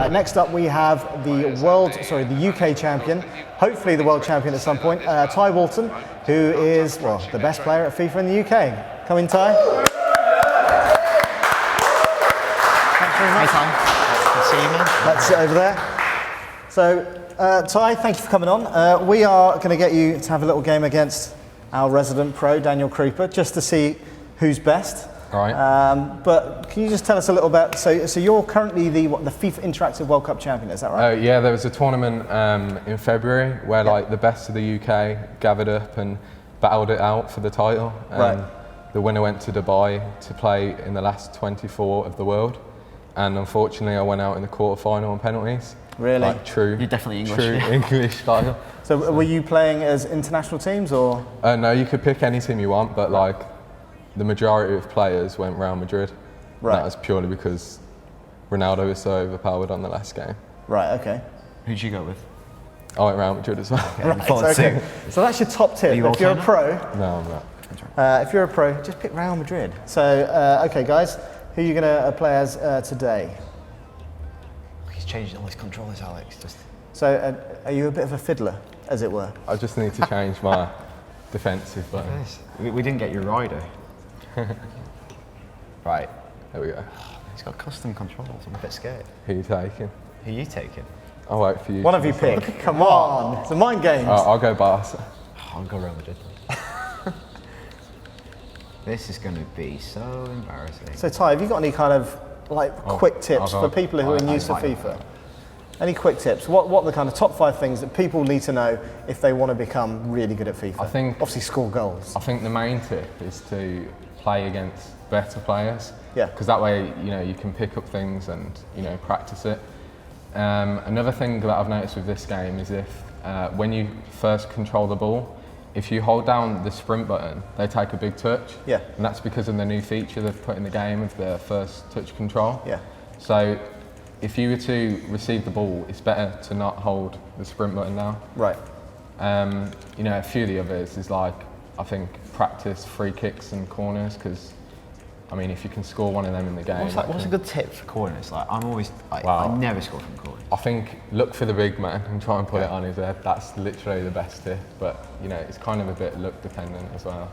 Next up, we have the UK champion, hopefully the world champion at some point, Ty Walton, who is, well, the best player at FIFA in the UK. Come in, Ty. Thanks very much. Hey, Ty. Good to see you, man. Let's sit over there. So, Ty, thank you for coming on. We are going to get you to have a little game against our resident pro, Daniel Krupa, just to see who's best. All right. But can you just tell us a little bit? So you're currently the FIFA Interactive World Cup champion, is that right? Yeah, there was a tournament in February where like the best of the UK gathered up and battled it out for the title. Right. The winner went to Dubai to play in the last 24 of the world, and unfortunately I went out in the quarter-final on penalties. Really? Like true. You're definitely English. True English style. So were you playing as international teams or? No, you could pick any team you want, but like the majority of players went Real Madrid. Right. That was purely because Ronaldo was so overpowered on the last game. Right. Okay. Who'd you go with? I went Real Madrid as well. Right, okay. So that's your top tip. If you're a pro, No, I'm not. if you're a pro, just pick Real Madrid. So okay, guys, who are you going to play as today? He's changing all his controllers, Alex. So are you a bit of a fiddler, as it were? I just need to change my defensive button. Nice. We didn't get your rider. Right. There we go. He's got custom controls. I'm a bit scared. Who are you taking? Who are you taking? I'll wait for you. One of you pick. Come on, it's a mind games. I'll go Barca. I'll go Real Madrid. This is going to be so embarrassing. So Ty, have you got any kind of like quick tips for people who are new to like FIFA? Any quick tips? What are the kind of top 5 things that people need to know if they want to become really good at FIFA? I think obviously score goals. I think the main tip is to play against better players. Yeah. Because that way, you can pick up things and practice it. Another thing that I've noticed with this game is if when you first control the ball, if you hold down the sprint button, they take a big touch. Yeah. And that's because of the new feature they've put in the game of the first touch control. Yeah. So if you were to receive the ball, it's better to not hold the sprint button down. Right. A few of the others is like, I think, practice free kicks and corners, because I mean, if you can score one of them in the game. What's a good tip for corners? Like, I never score from corners. I think look for the big man and try and put it on his head. That's literally the best tip. But it's kind of a bit luck dependent as well.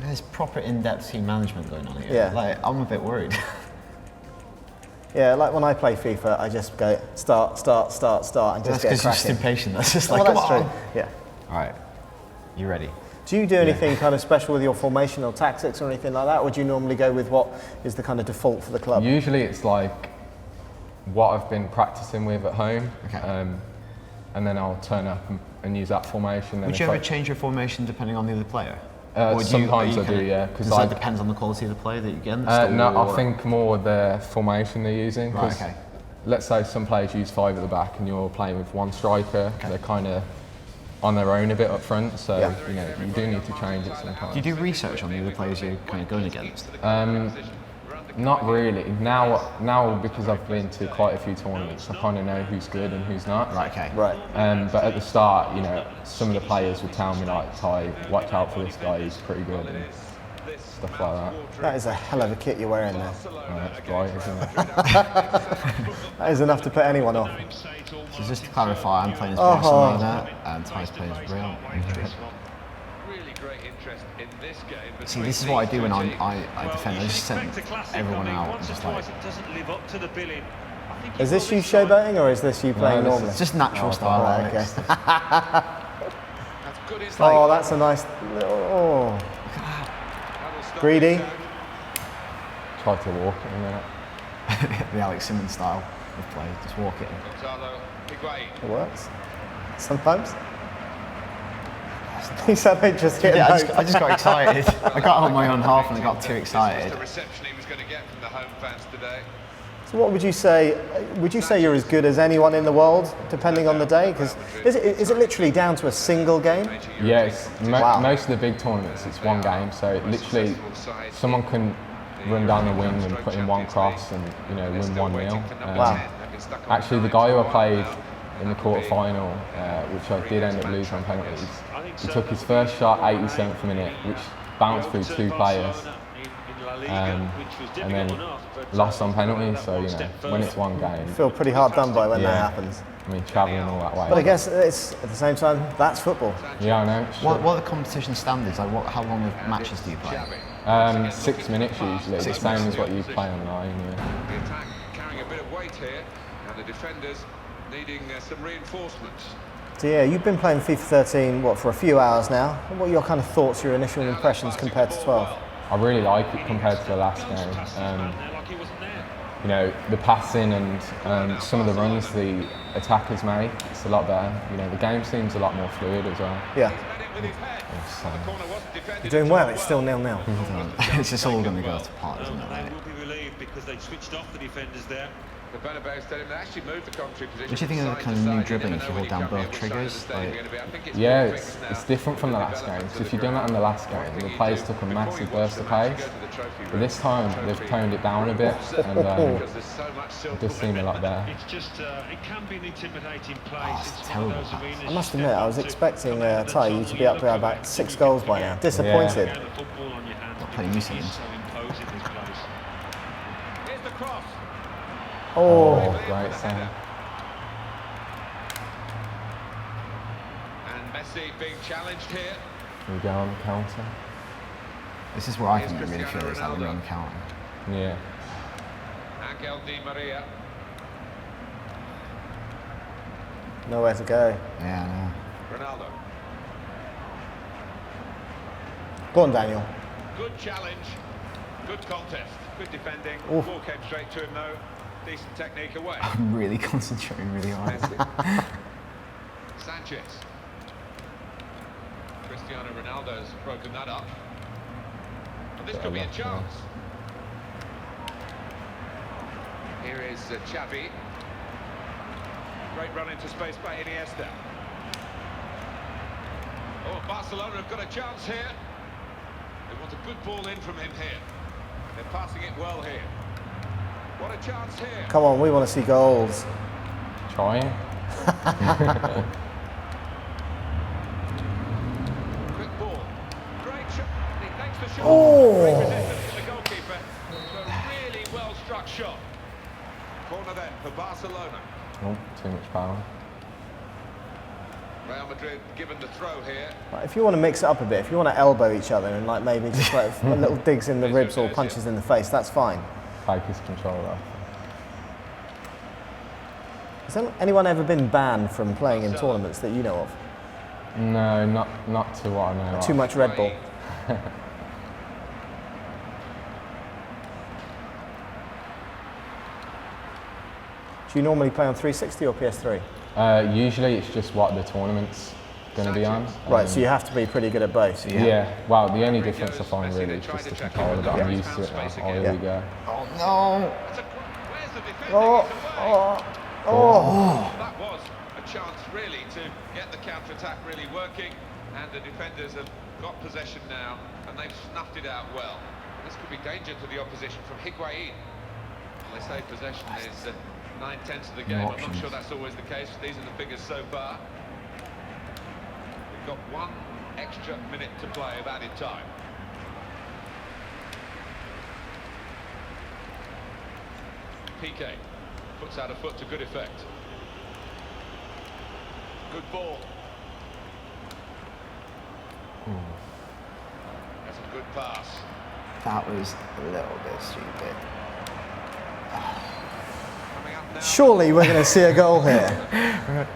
There's proper in-depth team management going on here. Yeah. Like, I'm a bit worried. Yeah, like when I play FIFA, I just go start, and just that's get cracking. because you're just impatient. That's just Well, like, that's come true. on. Yeah. All right, you ready? Do you do anything kind of special with your formation or tactics or anything like that, or do you normally go with what is the kind of default for the club? Usually it's like what I've been practicing with at home, and then I'll turn up and use that formation. Would you ever change your formation depending on the other player? Sometimes I do, yeah. Because that depends on the quality of the player that you get. I think more the formation they're using. Right, okay. Let's say some players use 5 at the back and you're playing with one striker, they're kind of on their own a bit up front, so you do need to change it sometimes. Do you do research on the other players you're kind of going against? Not really. Now because I've been to quite a few tournaments, I kind of know who's good and who's not. Right, okay. Right. But at the start, some of the players would tell me like, Ty, watch out for this guy, he's pretty good and stuff like that. That is a hell of a kit you're wearing there. That's bright, isn't it? That is enough to put anyone off. So just to clarify, I'm playing as Barcelona and Ty's playing as Real Madrid. See, this is what I do when I defend. I just send everyone out and just like. Is this you showboating or is this you playing normally? It's just natural style. Right, okay. That's a nice. Oh. Greedy. Tried to walk it in a minute. The Alex Simmons style of play, just walk it in. It works. Sometimes. He said I just hit I just got excited. I got on my own half and I got too excited. So what would you say? Would you say you're as good as anyone in the world, depending on the day? Because is it literally down to a single game? Yeah, most of the big tournaments, it's one game. So literally, someone can run down the wing and put in one cross and win 1-0. Wow. Actually, the guy who I played in the quarter-final, which I did end up losing on penalties, he took his first shot 87th minute, which bounced through 2 players, and then lost on penalties. So you know, when it's one game, You feel pretty hard done by when that happens. I mean, travelling all that way. But I guess it's at the same time that's football. Yeah, I know. What are the competition standards? Like, how long of matches do you play? 6 minutes usually, the same as what you play online. Yeah. The attack carrying a bit of weight here, and the defenders needing some reinforcements. So yeah, you've been playing FIFA 13 for a few hours now. What are your kind of thoughts, your initial impressions compared to 12? I really like it compared to the last game. You know, the passing and some of the runs the attackers make, it's a lot better. You know, the game seems a lot more fluid as well. Yeah. You're doing well, it's still 0-0. It's just all going to go to pot, isn't it? They will be relieved because they switched off the defenders there. The Bernabeu Stadium, they actually moved the commentary position. What do you think of the kind of new dribbling if you hold down both triggers? Yeah, it's different from the last game. So if you've done that in the last game, the players took a massive burst of pace. But this time they've toned it down a bit, and it does seem a lot better. It's just, it can be an intimidating place. Oh, it's terrible. I must admit, I was expecting Ty, you to be up by about 6 goals by now. Disappointed. Got plenty missing. Here's the cross. Oh, Great save. And Messi being challenged here. We go on the counter. This is where I think it really feels like we're on the counter. Yeah. Angel Di Maria. nowhere to go. Yeah, I know. Ronaldo. Go on, Daniel. Good challenge. Good contest. Good defending. Oof. Ball came straight to him though. Decent technique away. I'm really concentrating really hard. Sanchez. Cristiano Ronaldo's broken that up. And this could be a chance. Here is Xavi. Great run into space by Iniesta. Oh, Barcelona have got a chance here. They want a good ball in from him here. They're passing it well here. What a chance here. Come on, we want to see goals. Trying. Quick ball. Great shot. He takes the shot. Oh. Great resistance from the goalkeeper. A really well struck shot. Corner then for Barcelona. Oh, too much power. Real Madrid given the throw here. Right, if you want to mix it up a bit, if you want to elbow each other and like maybe just like little digs in the ribs or punches in the face, that's fine. Take his control off. Has anyone ever been banned from playing in tournaments that you know of? No, not to what I know. Too much Red Bull. Do you normally play on 360 or PS3? Usually it's just what the tournament's going to be on. Right, so you have to be pretty good at both. Yeah. Well, the only difference I find really is just the controller, but I'm used to it now. Oh, here we go. Oh no! Where's the defending? Oh, It's away. oh, oh. That was a chance really to get the counter-attack really working, and the defenders have got possession now and they've snuffed it out well. This could be danger to the opposition from Higuain. They say possession is 9/10 of the game. I'm not sure that's always the case. These are the figures so far. We've got 1 extra minute to play of added time. Piqué puts out a foot to good effect. Good ball. That's a good pass. That was a little bit stupid. Coming up now. Surely we're going to see a goal here.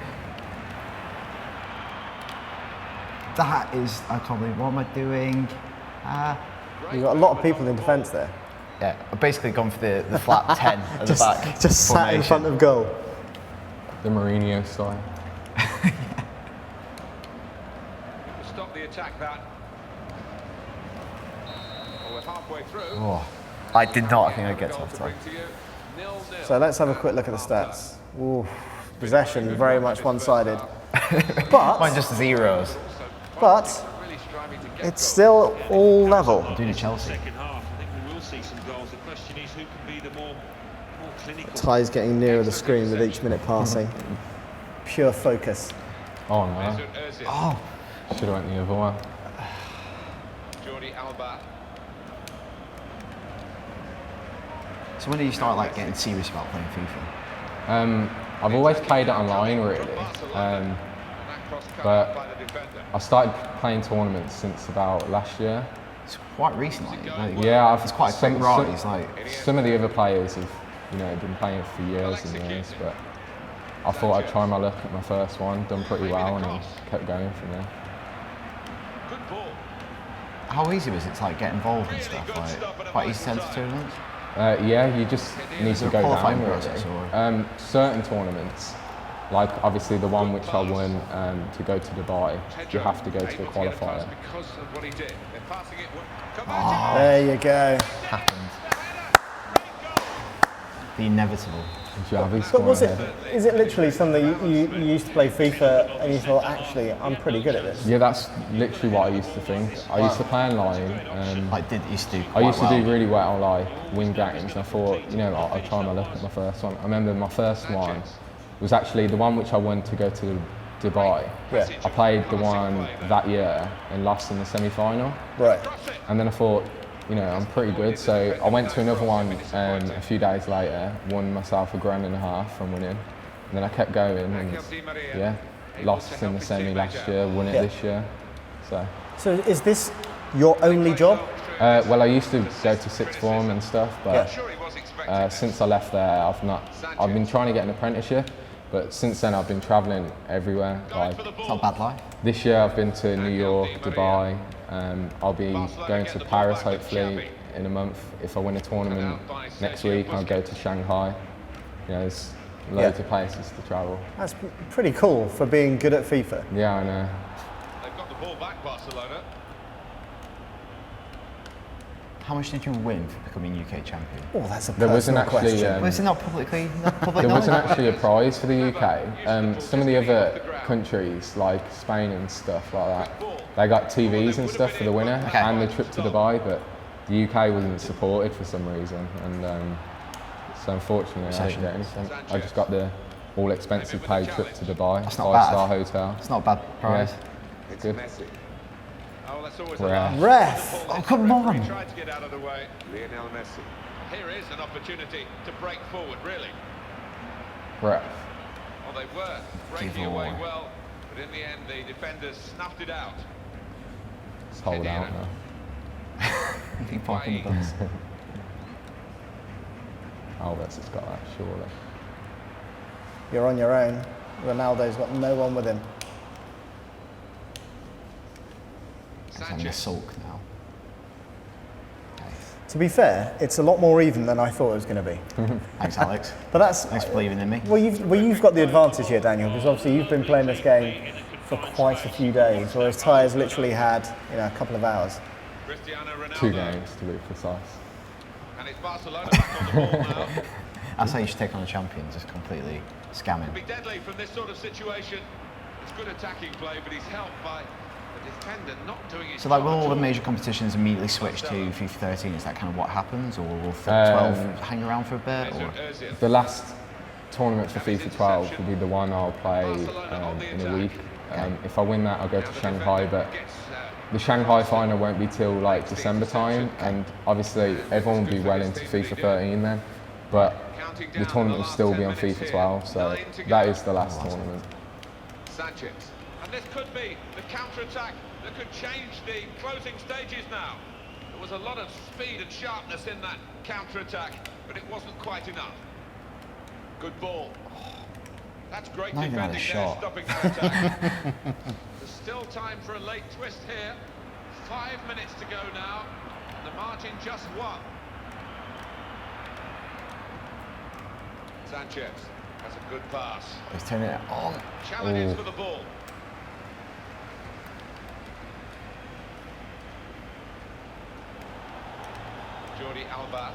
That is, I can't believe, what am I doing? You've got a lot of people in defence there. Yeah, I've basically gone for the flat 10 at the back. Just sat in front of goal. The Mourinho style. Stop the attack that. Well, we're halfway through. Oh, I did not think I'd get to half time. So let's have a quick look at the stats. Ooh, possession very much one-sided. But Mine just zeros. it's still all level. Doing a Chelsea. Second half, I think we will see some goals. The question is who can be the more clinical. Ty's getting nearer the screen with each minute passing. Pure focus. Oh no. Oh, Should have went the other one. Jordi Alba. So when did you start like getting serious about playing FIFA? I've always played it online, really, but I started playing tournaments since about last year. It's quite recent, like Yeah, it's quite a quick rise. Some of the other players have, been playing for years and years, but I thought I'd try my luck at my first one. Done pretty well, and I kept going from there. Good ball. How easy was it to like get involved and stuff? Like quite easy to enter tournaments? Yeah, you just need to go qualifying down. process, Really. Certain tournaments, like obviously the one which I won to go to Dubai, you have to go to a qualifier. Because of what he did. They're passing it. There you go. Happened. The inevitable. But is it literally something you used to play FIFA and you thought, actually, I'm pretty good at this? Yeah, that's literally what I used to think. I used to play online. Used to do I used to quite do really well, like win games. And I thought, I'll try my luck at my first one. I remember my first one was actually the one which I won to go to Dubai. Yeah. I played the one that year and lost in the semi-final. Right. And then I thought, I'm pretty good. So I went to another one a few days later, won myself $1.5 grand from winning. And then I kept going and lost in the semi last year, won it this year. So is this your only job? Well, I used to go to sixth form and stuff, but since I left there, I've been trying to get an apprenticeship, but since then I've been travelling everywhere. Like, it's not a bad life. This year I've been to New York, Dubai. I'll be going to Paris hopefully in a month. If I win a tournament next week, I'll go to Shanghai. There's loads of places to travel. That's pretty cool for being good at FIFA. Yeah, I know. They've got the ball back, Barcelona. How much did you win for becoming UK champion? Oh, that's a There wasn't personal actually. question. Was it not public There knowledge? wasn't actually a prize for the UK. Some of the other countries, like Spain and stuff like that, they got TVs and stuff for the winner and the trip to Dubai, but the UK wasn't supported for some reason, and so unfortunately I didn't get anything. I just got the all expensive paid trip to Dubai, That's not bad. 5-star hotel. It's not a bad prize. Yeah, good. Oh, that's always Ref. Ref! Oh, come on. He tried to get out of the way. Lionel Messi. Here is an opportunity to break forward, really. Ref. Well, they were breaking away well, but in the end, the defenders snuffed it out. Let's hold out now. Keep parking the bus. Alves has got that, surely. You're on your own. Ronaldo's got no one with him. He's having a sulk now. To be fair, it's a lot more even than I thought it was going to be. Thanks, Alex. But that's Thanks for believing in me. well, you've got the advantage here, Daniel, because obviously you've been playing this game for quite a few days, whereas Ty has literally had a couple of hours. Cristiano Ronaldo. 2 games to be precise. And it's Barcelona back on the ball now. That's how you should take on the champions, just completely scamming. Be deadly from this sort of situation. It's good attacking play, but he's helped by the defender not doing his So like, will job all at the all. major competitions immediately switch to FIFA 13? Is that kind of what happens, or will FIFA 12 hang around for a bit? Or? The last tournament for FIFA 12 will be the one I'll play in a week. If I win that, I'll go to Shanghai, but the Shanghai final won't be till like December time, and obviously everyone will be well into FIFA 13 then, but the tournament will still be on FIFA 12, so that is the last tournament. Sanchez. And this could be the counter-attack that could change the closing stages now. There was a lot of speed and sharpness in that counter-attack, but it wasn't quite enough. Good ball. That's great Not even had a defending there, shot. stopping that attack. There's still time for a late twist here. 5 minutes to go now, and the margin just 1. Sanchez has a good pass. He's turning it on. Challenges for the ball. Jordi Alba.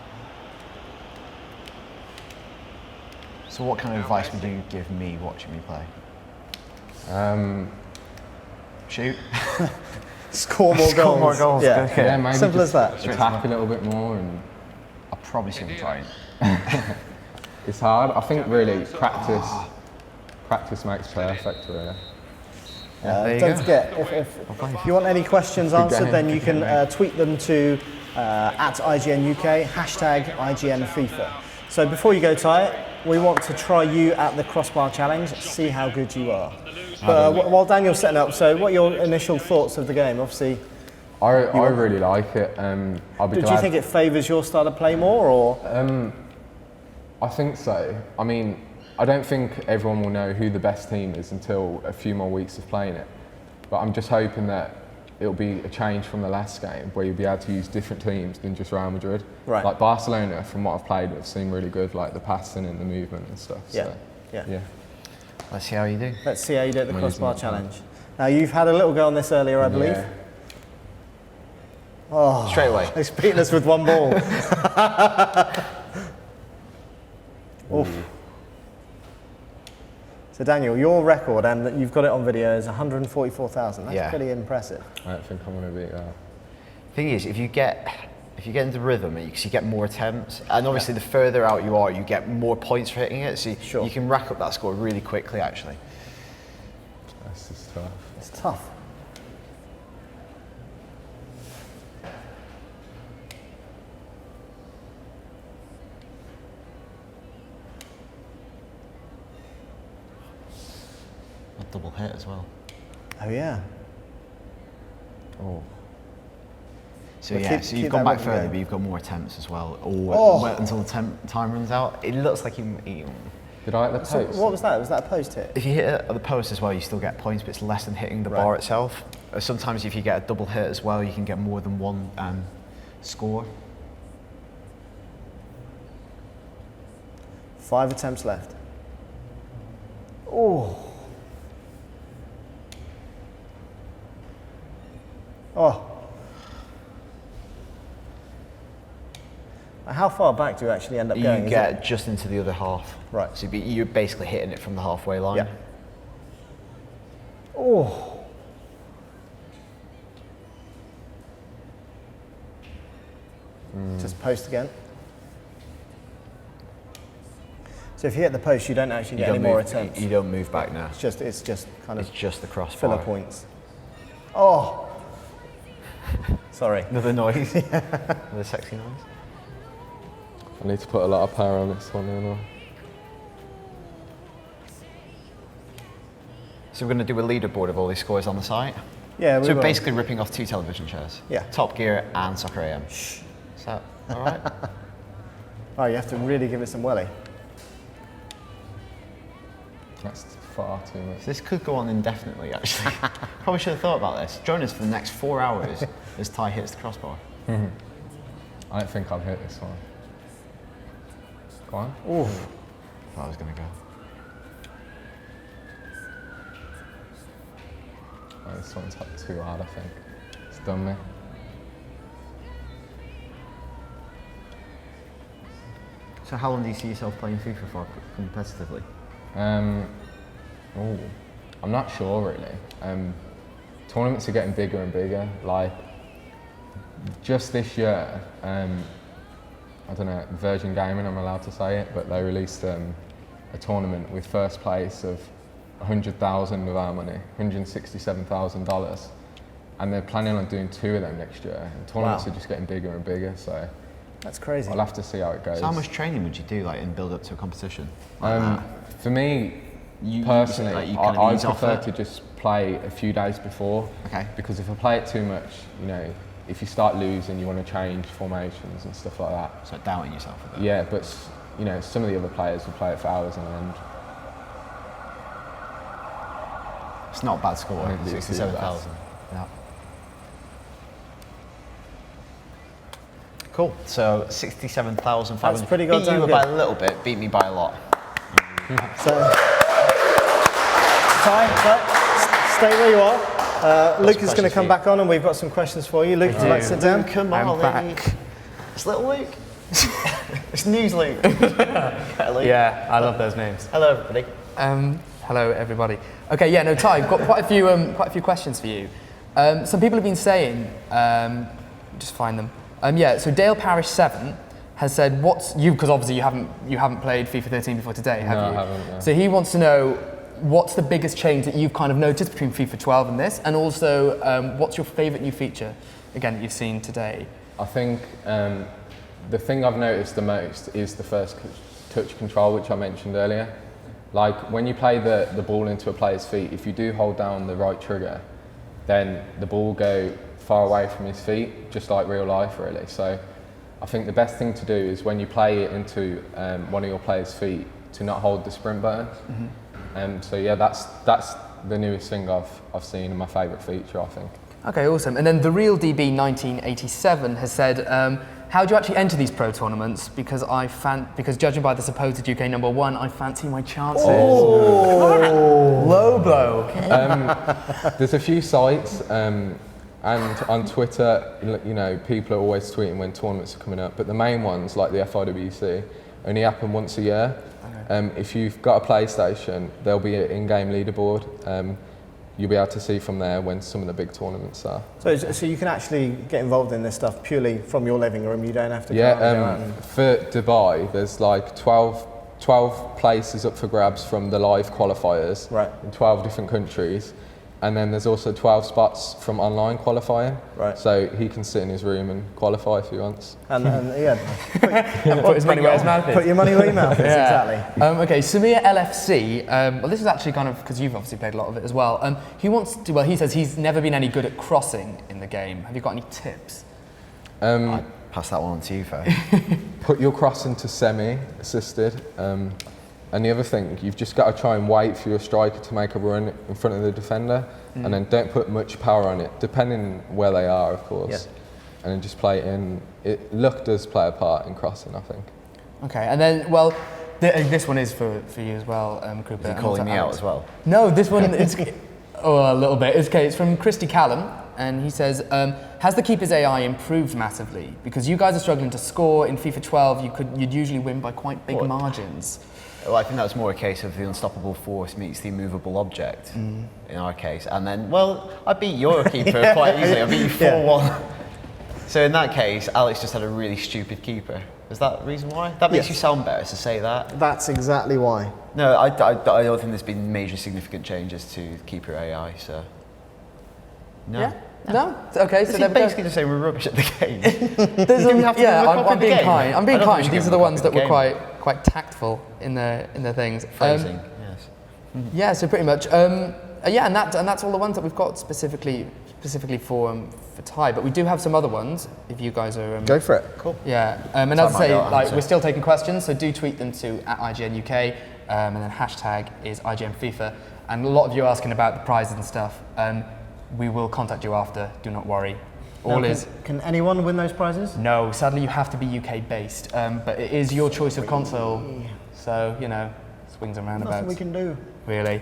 So what kind of advice would you give me watching me play? Shoot. Score more Score goals. more goals. Yeah. Okay. Yeah, maybe Simple as just that. attack a little bit more, and I promise you I'm trying. it's hard. I think really practice makes perfect, really. There you Don't go. forget, if you want any questions answered, then you can tweet them to at IGN UK, hashtag IGN FIFA. So before you go, Ty, we want to try you at the Crossbar Challenge, see how good you are. But while Daniel's setting up, so what are your initial thoughts of the game? Obviously, I really like it. I'll be do glad. you think it favours your style of play more, or? I think so. I mean, I don't think everyone will know who the best team is until a few more weeks of playing it. But I'm just hoping that it'll be a change from the last game where you'll be able to use different teams than just Real Madrid. Right. Like Barcelona, from what I've played with, seem really good, like the passing and the movement and stuff. Yeah. So, Yeah. Let's see how you do. Let's see how you do at the I'm Crossbar using it. Challenge. Now, you've had a little go on this earlier, I believe. Yeah. Oh, Straight away. He's beaten us with one ball. Oof. So Daniel, your record, and you've got it on video, is 144,000. That's pretty impressive. I don't think I'm going to beat that. Thing is, if you get into the rhythm, you get more attempts, and obviously the further out you are, you get more points for hitting it. So you can rack up that score really quickly, actually. This is tough. It's tough. A double hit as well. Oh yeah. Oh. So Well, yeah, keep you've that gone back rhythm further, going. but you've got more attempts as well. Or wait until the time runs out. It looks like you. Did I hit the So post? what was that? Was that a post hit? If you hit it at the post as well, you still get points, but it's less than hitting the bar itself. Sometimes if you get a double hit as well, you can get more than one score. 5 attempts left. Oh. Oh. How far back do you actually end up going? You get just into the other half. Right. So you're basically hitting it from the halfway line. Yeah. Oh. Just post again. So if you hit the post, you don't actually get any more attempts. You don't move back now. It's just kind of It's just the crossbar. filler points. Oh. Sorry. Another noise. Another sexy noise. I need to put a lot of power on this one, you know. So we're going to do a leaderboard of all these scores on the site. Yeah, we So will. basically ripping off 2 television shows. Yeah. Top Gear and Soccer AM. Shh. Is that all right? Oh, you have to really give it some welly. That's far too much. So this could go on indefinitely, actually. Probably should have thought about this. Join us for the next 4 hours as Ty hits the crossbar. I don't think I've hit this one. Go on. Ooh. Thought I was going to go. Oh, this one's like too hard, I think. It's done me. So how long do you see yourself playing FIFA for competitively? Oh, I'm not sure really. Tournaments are getting bigger and bigger. Like just this year, I don't know, Virgin Gaming, I'm allowed to say it, but they released a tournament with first place of 100,000 of our money, $167,000, and they're planning on doing 2 of them next year. And tournaments are just getting bigger and bigger, so That's crazy. I'll have to see how it goes. So how much training would you do in build up to a competition? For me, You personally, like you kind of I ease off prefer it? to just play a few days before. Okay. Because if I play it too much, you know, if you start losing, you want to change formations and stuff like that. So doubting yourself a bit. Yeah, but you know, some of the other players will play it for hours on end. It's not a bad score, I think it's 67,000. Yeah. Cool. So 67,500. That's pretty Beat goddamn you good. by a little bit, beat me by a lot. So, Ty, stay where you are. Luke is going to come back on, and we've got some questions for you. Luke, would you like to sit down? Come I'm on, back. It's little Luke. It's News Luke. Yeah, Luke. Yeah, I love those names. Hello, everybody. Hello, everybody. Okay, yeah, no, Ty, I've got quite a few questions for you. Some people have been saying, just find them. Yeah, so Dale Parish 7 has said, because obviously you haven't played FIFA 13 before today, have you? No, I haven't. No. So he wants to know what's the biggest change that you've kind of noticed between FIFA 12 and this, and also what's your favourite new feature, again, that you've seen today. I think the thing I've noticed the most is the first touch control, which I mentioned earlier. Like when you play the ball into a player's feet, if you do hold down the right trigger, then the ball will go far away from his feet, just like real life really. So I think the best thing to do is when you play it into one of your players' feet, to not hold the sprint button. So yeah, that's the newest thing I've seen and my favourite feature, I think. Okay, awesome. And then the Real DB 1987 has said, how do you actually enter these pro tournaments? Because because judging by the supposed UK #1, I fancy my chances. Oh, low blow. There's a few sites, and on Twitter, you know, people are always tweeting when tournaments are coming up. But the main ones, like the FIWC, only happen once a year. If you've got a PlayStation, there'll be an in-game leaderboard. You'll be able to see from there when some of the big tournaments are. So you can actually get involved in this stuff purely from your living room. You don't have to. For Dubai, there's like 12 places up for grabs from the live qualifiers in 12 different countries. And then there's also 12 spots from online qualifying. Right. So he can sit in his room and qualify if he wants. And put his money where his mouth is. Put your money where your mouth is, exactly. Okay, Samir LFC, well this is actually kind of, because you've obviously played a lot of it as well. He says he's never been any good at crossing in the game. Have you got any tips? I'd pass that one on to you, Faye. Put your cross into semi-assisted. And the other thing, you've just got to try and wait for your striker to make a run in front of the defender, and then don't put much power on it, depending where they are, of course. And then just play it in. Luck does play a part in crossing, I think. Okay, and then, well, this one is for you as well, Krupa. Is he calling me out as well? No, this one is, a little bit. It's from Christy Callum, and he says, has the keeper's AI improved massively? Because you guys are struggling to score. In FIFA 12, you'd usually win by quite big margins. Well, I think that was more a case of the unstoppable force meets the immovable object in our case. And then, well, I beat your keeper quite easily. I beat you 4-1. So in that case, Alex just had a really stupid keeper. Is that the reason why? That makes you sound better to say that. That's exactly why. No, I don't think there's been major significant changes to keeper AI, so... No. Yeah? No? Okay, so they're basically just saying we're rubbish at the game. I'm being kind. I'm being kind. These are the ones that were quite tactful in their things. Phrasing, yes. Yeah, so pretty much. And that's all the ones that we've got specifically for Ty. But we do have some other ones. If you guys are go for it. Cool. Yeah. And as I say, we're still taking questions, so do tweet them to @IGNUK, and then hashtag is IGNFIFA. And a lot of you are asking about the prizes and stuff. We will contact you after, do not worry. Can anyone win those prizes? No, sadly you have to be UK based, but it is your choice of console, so, you know, swings and roundabouts. Nothing we can do. Really.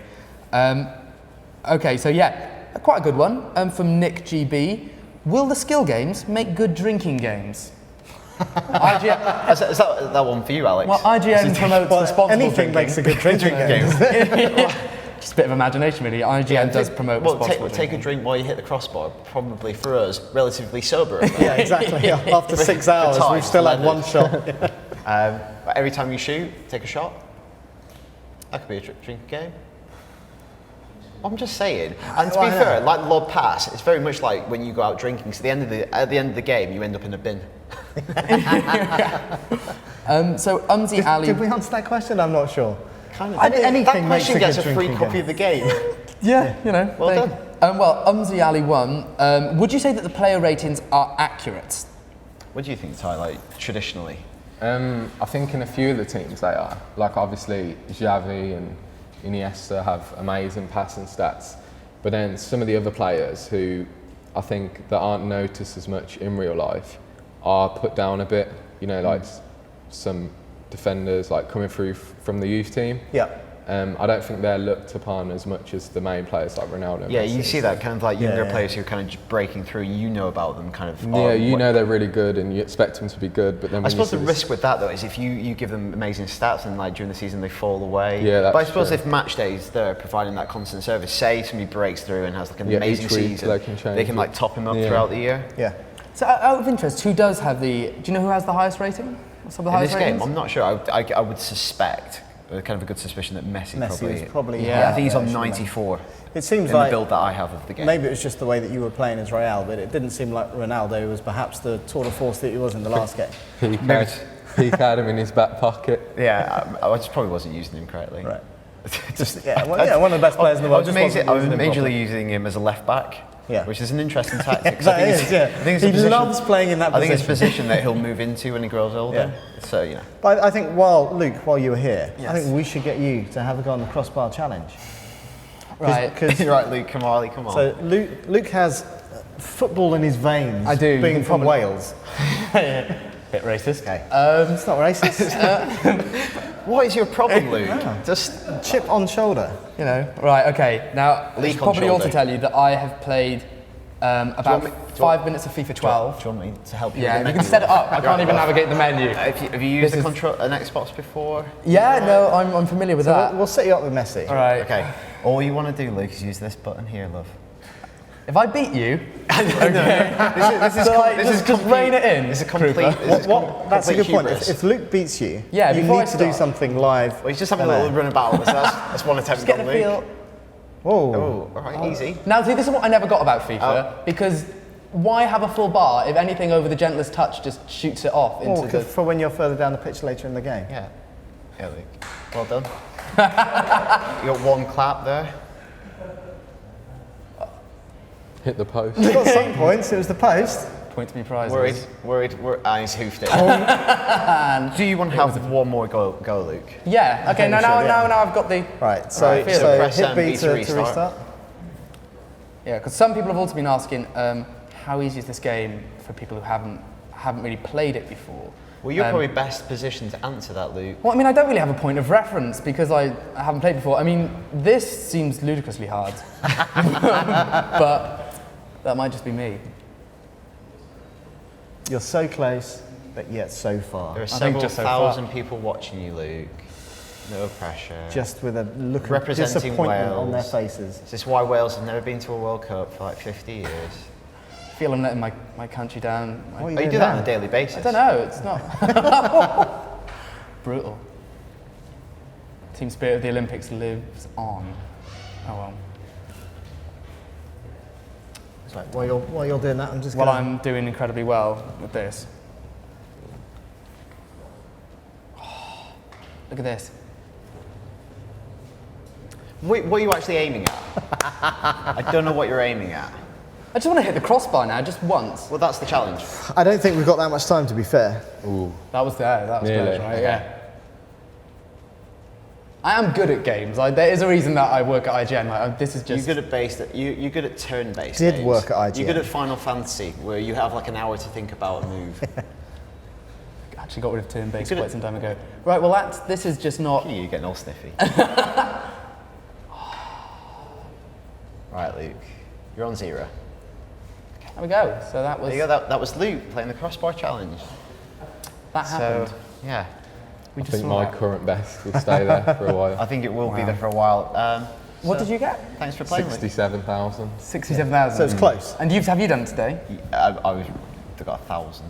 Okay, so yeah, quite a good one from Nick GB. Will the skill games make good drinking games? IGN, is that one for you, Alex? Well, IGN promotes responsible anything drinking. makes a good drinking game. Just a bit of imagination, really. IGN does promote responsible drinking. Take a drink while you hit the crossbar, probably for us, relatively sober. Yeah, exactly. After 6 hours, we've still had one shot. Every time you shoot, take a shot. That could be a drink game. I'm just saying. And to be fair, like Lob Pass, it's very much like when you go out drinking. So at the end of the game, you end up in a bin. So Umzi Ali. Did we answer that question? I'm not sure. Kind of. Anything that question gets a free copy of the game. Yeah, you know. Well done. Well, Umzi Ali won. Would you say that the player ratings are accurate? What do you think, Ty? Like traditionally? I think in a few of the teams they are. Like obviously Xavi and Iniesta have amazing passing stats, but then some of the other players who I think that aren't noticed as much in real life are put down a bit. You know, like some defenders like coming through from the youth team. Yeah. I don't think they're looked upon as much as the main players like Ronaldo. Yeah, you see that kind of like younger players who are kind of just breaking through. You know about them, kind of. Yeah, you know they're really good, and you expect them to be good. But then I suppose the risk with that though is if you give them amazing stats and like during the season they fall away. Yeah, that's But I suppose true. if match days they're providing that constant service, say somebody breaks through and has like an amazing each week season, they can like top him up throughout the year. Yeah. So out of interest, who does have the? Do you know who has the highest rating? What's the highest In this game, I'm not sure. I would suspect kind of a good suspicion that Messi was probably I think he's on version, 94. It seems in like the build that I have of the game. maybe it was just the way that you were playing as Real, but it didn't seem like Ronaldo was perhaps the tour de force that he was in the last game. He had him in his back pocket. Yeah, I just probably wasn't using him correctly. Right. Just One of the best players in the world. I was majorly using him as a left back, which is an interesting tactic. 'Cause That I is, think yeah. I think it's He a position, loves playing in that I think it's a position. position that he'll move into when he grows older. So, you know. But I think while you were here, Yes. I think we should get you to have a go on the crossbar challenge. Right. Right, Luke, come on. So Luke has football in his veins. I do. Being from Wales. Bit racist. Okay. It's not racist. What is your problem, Luke? Just chip on shoulder. You know. Right. Okay. Now, Leak it's on probably all to shoulder. tell you that I have played about 5 minutes of FIFA 12. Do you want me to help you? Yeah, with the you can menu? set it up. I can't even navigate the menu. Have you used an Xbox before? Yeah, no, I'm familiar with that. We'll set you up with Messi. All right. Okay. All you want to do, Luke, is use this button here, love. If I beat you, This is just rein it in. This is complete. That's a good point. Hubris. If Luke beats you, Yeah, you before I need to do start. something live. Well, he's just having on a air. little run about. So that's one attempt get on a Luke. feel. Whoa. Oh, all right, easy. Now, see, this is what I never got about FIFA because why have a full bar if anything over the gentlest touch just shoots it off into the. For when you're further down the pitch later in the game. Yeah. Yeah, Luke. Well done. You got one clap there. Hit the post. You got some points. It was the post. Point to me prizes. Worried. And he's hoofed it. Do you want to have one more go, Luke? Yeah. Okay. think we Now should, I've got the. Right. So, Right, so press hit B B to to restart. restart. Yeah, because some people have also been asking, how easy is this game for people who haven't really played it before? Well, you're probably best positioned to answer that, Luke. Well, I mean, I don't really have a point of reference because I haven't played before. I mean, this seems ludicrously hard, but that might just be me. You're so close, but yet so far. There are think several just so far. thousand people watching you, Luke. No pressure. Just with a look of Representing disappointment on their Wales. faces. Is this why Wales have never been to a World Cup for like 50 years? I feel I'm letting my country down. What are Oh, you you doing do that now? on a daily basis. I don't know, it's not. Brutal. Team spirit of the Olympics lives on. Oh well. Sorry, while you're doing that, I'm just Well, gonna... I'm doing incredibly well with this. Look at this. What are you actually aiming at? I don't know what you're aiming at. I just want to hit the crossbar now, just once. Well, that's the challenge. I don't think we've got that much time, to be fair. Ooh. That was there. That was Nearly. close, right? Yeah. I am good at games. There is a reason that I work at IGN. This is just. You're good at you're good at turn-based Did games. work at IGN. You're good at Final Fantasy, where you have like an hour to think about a move. Actually got rid of turn-based You're good quite at- some time ago. Right. Well, this is just not. You're getting all sniffy. Right, Luke. You're on 0. There we go. So that was. There you go. That was Luke playing the Crossbar Challenge. That happened. So, yeah. We I just think saw my that. current best will stay there for a while. I think it will be there for a while. What so did you get? Thanks for playing with me. 67,000. 67,000. So it's close. And have you done it today? I got 1,000.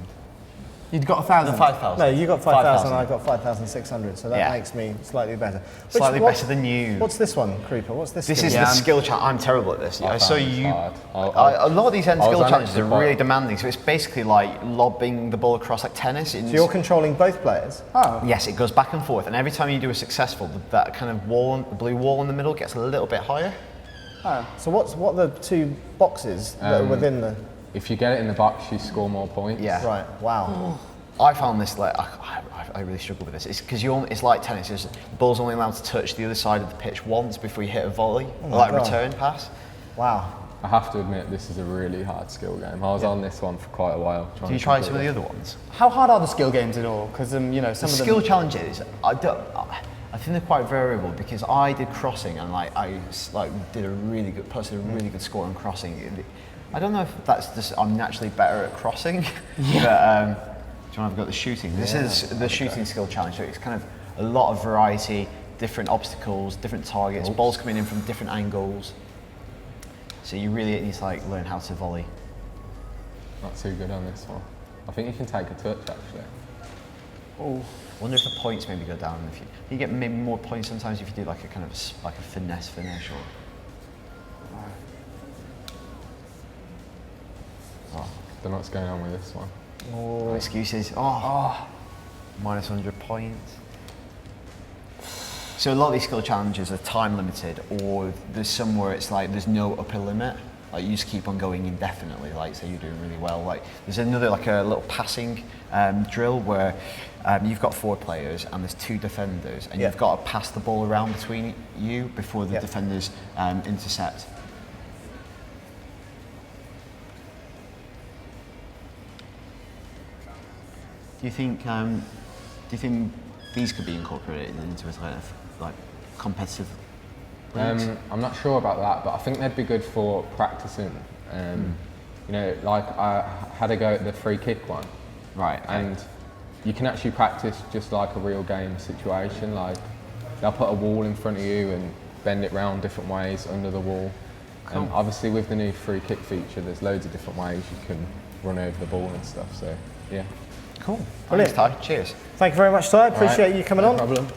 You'd got 1,000. 5,000. No, you got 5,000, 5,000. I got 5,600, so that Yeah. makes me slightly better. Slightly better than you. What's this one, Creeper? What's this? This skill? is Yeah, the I'm- skill challenge. I'm terrible at this. I saw found this you. hard. A lot of these end I was skill on it challenges for are quite- really demanding. So it's basically like lobbing the ball across like tennis. So you're controlling both players? Oh. Yes, it goes back and forth, and every time you do a successful, that kind of wall, the blue wall in the middle, gets a little bit higher. So what are the two boxes that are within the... If you get it in the box, you score more points. Yeah. Right, wow. I found this like I really struggle with this. It's because it's like tennis. The ball's only allowed to touch the other side of the pitch once before you hit a volley, or like a God. return pass. Wow. I have to admit, this is a really hard skill game. I was on this one for quite a while. Do you try some of the other ones? How hard are the skill games at all? Because some The of them. skill challenges, I think they're quite variable because I did crossing and did a really good, posted a really good score on crossing. I don't know if that's just I'm naturally better at crossing, but do you want to have a go at the shooting? This is the shooting skill challenge. So it's kind of a lot of variety, different obstacles, different targets, balls coming in from different angles. So you really need to learn how to volley. Not too good on this one. I think you can take a touch actually. Oh. I wonder if the points maybe go down if you get maybe more points sometimes if you do like a kind of like a finesse finish or. Oh. Don't know what's going on with this one. No excuses. Oh. Minus 100 points. So a lot of these skill challenges are time limited, or there's some where it's like there's no upper limit. Like you just keep on going indefinitely. Like say you're doing really well. Like there's another like a little passing drill where you've got 4 players and there's 2 defenders, and you've got to pass the ball around between you before the defenders intercept. Do you think these could be incorporated into a like competitive? I'm not sure about that, but I think they'd be good for practicing. You know, like I had a go at the free kick one, right? And you can actually practice just like a real game situation. Like they'll put a wall in front of you and bend it round different ways under the wall. Cool. Obviously, with the new free kick feature, there's loads of different ways you can run over the ball and stuff. So yeah. Cool. Brilliant. Thanks, Ty. Cheers. Thank you very much, Ty. Appreciate you coming on. No problem.